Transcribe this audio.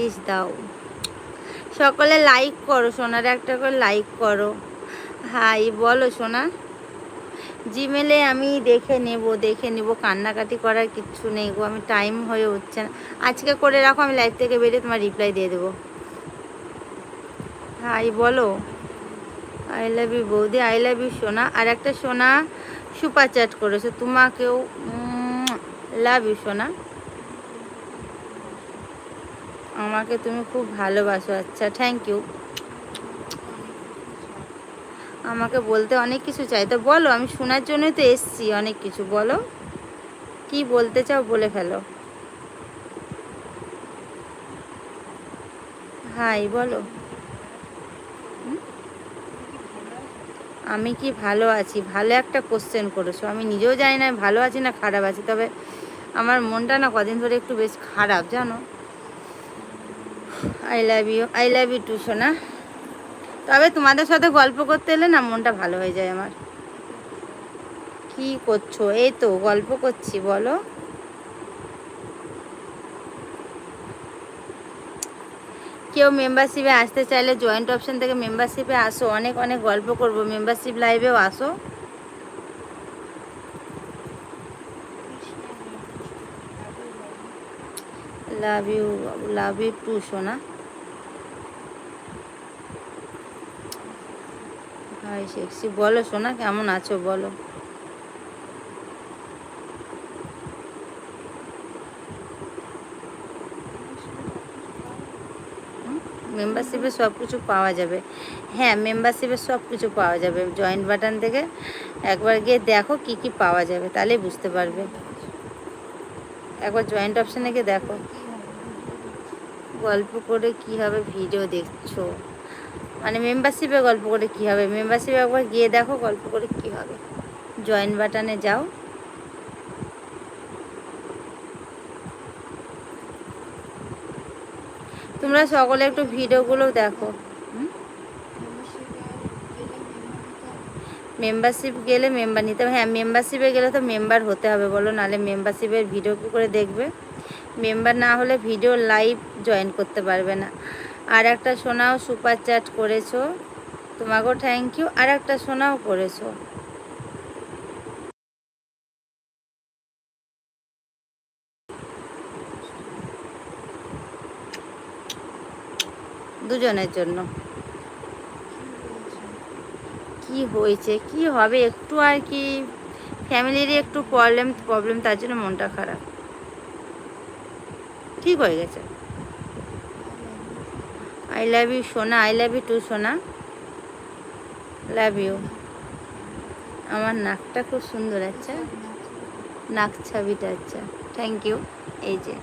ইস দাও। সকলে লাইক করো, সোনার একটা করে লাইক করো। হাই বলো সোনা। জিমেলে আমি দেখে নেব, কান্নাকাটি করার কিচ্ছু নেই গো, আমি টাইম হয়ে উঠছে না। আজকে করে রাখো, আমি লাইভ থেকে বেরিয়ে তোমার রিপ্লাই দিয়ে দেবো। হাই বলো। আই লাভ ইউ বৌদি, আই লাভ ইউ সোনা। আর একটা সোনা সুপার চ্যাট করেছো, তোমাকেও লাভ ইউ সোনা। আমাকে তুমি খুব ভালোবাসো, আচ্ছা থ্যাংক ইউ। আমাকে বলতে অনেক কিছু চাই, তো বলো, আমি শোনার জন্যই তো এসছি। অনেক কিছু বলো, কি বলতে চাও বলে ফেলো। হাই বলো। আমি কি ভালো আছি? ভালো একটা কোশ্চেন করেছো, আমি নিজেও জানি না আমি ভালো আছি না খারাপ আছি, তবে আমার মনটা না কদিন ধরে একটু বেশ খারাপ জানো। I love you, I love you too সোনা। তবে তোমাদের সাথে গল্প করতে এলে না মনটা ভালো হয়ে যায় আমার। কি করছো? এই তো গল্প করছি, বলো। কেউ মেম্বারশিপে আসতে চাইলে জয়েন্ট অপশন থেকে মেম্বারশিপে আসো, অনেক অনেক গল্প করবো, মেম্বারশিপ লাইভেও আসো। লাভ ইউ টু সোনা। হাই সেক্সি, বলো সোনা কেমন আছো বলো। মেম্বারশিপে সব কিছু পাওয়া যাবে। হ্যাঁ, মেম্বারশিপে সব কিছু পাওয়া যাবে, জয়েন্ট বাটন থেকে একবার গিয়ে দেখো কি কি পাওয়া যাবে, তাহলে বুঝতে পারবে। একবার জয়েন্ট অপশানে গিয়ে দেখো। গল্প করে কি হবে? ভিডিও দেখছো মানে মেম্বারশিপে গল্প করে কি হবে? মেম্বারশিপে একবার গিয়ে দেখো গল্প করে কি হবে। জয়েন্ট বাটনে যাও। তোমরা সকলে একটু ভিডিওগুলো দেখো। মেম্বারশিপ গেলে মেম্বার নিতে হবে। হ্যাঁ, মেম্বারশিপে গেলে তো মেম্বার হতে হবে বলো, নাহলে মেম্বারশিপের ভিডিও কী করে দেখবে? মেম্বার না হলে ভিডিও লাইভ জয়েন করতে পারবে না। আর একটা সোনাও সুপার চ্যাট করেছো, তোমাকেও থ্যাংক ইউ। আর একটা সোনাও করেছো। দুজনের জন্য। কি হয়েছে, কি হবে, একটু আর কি ফ্যামিলিরই একটু প্রবলেম, তার জন্য মনটা খারাপ। ঠিক হয়ে গেছে। আই লাভ ইউ সোনা, আই লাভ ইউ টু সোনা। Love you. আমার নাকটা খুব সুন্দর, আচ্ছা নাক ছাবিটা, আচ্ছা থ্যাংক ইউ। এই যে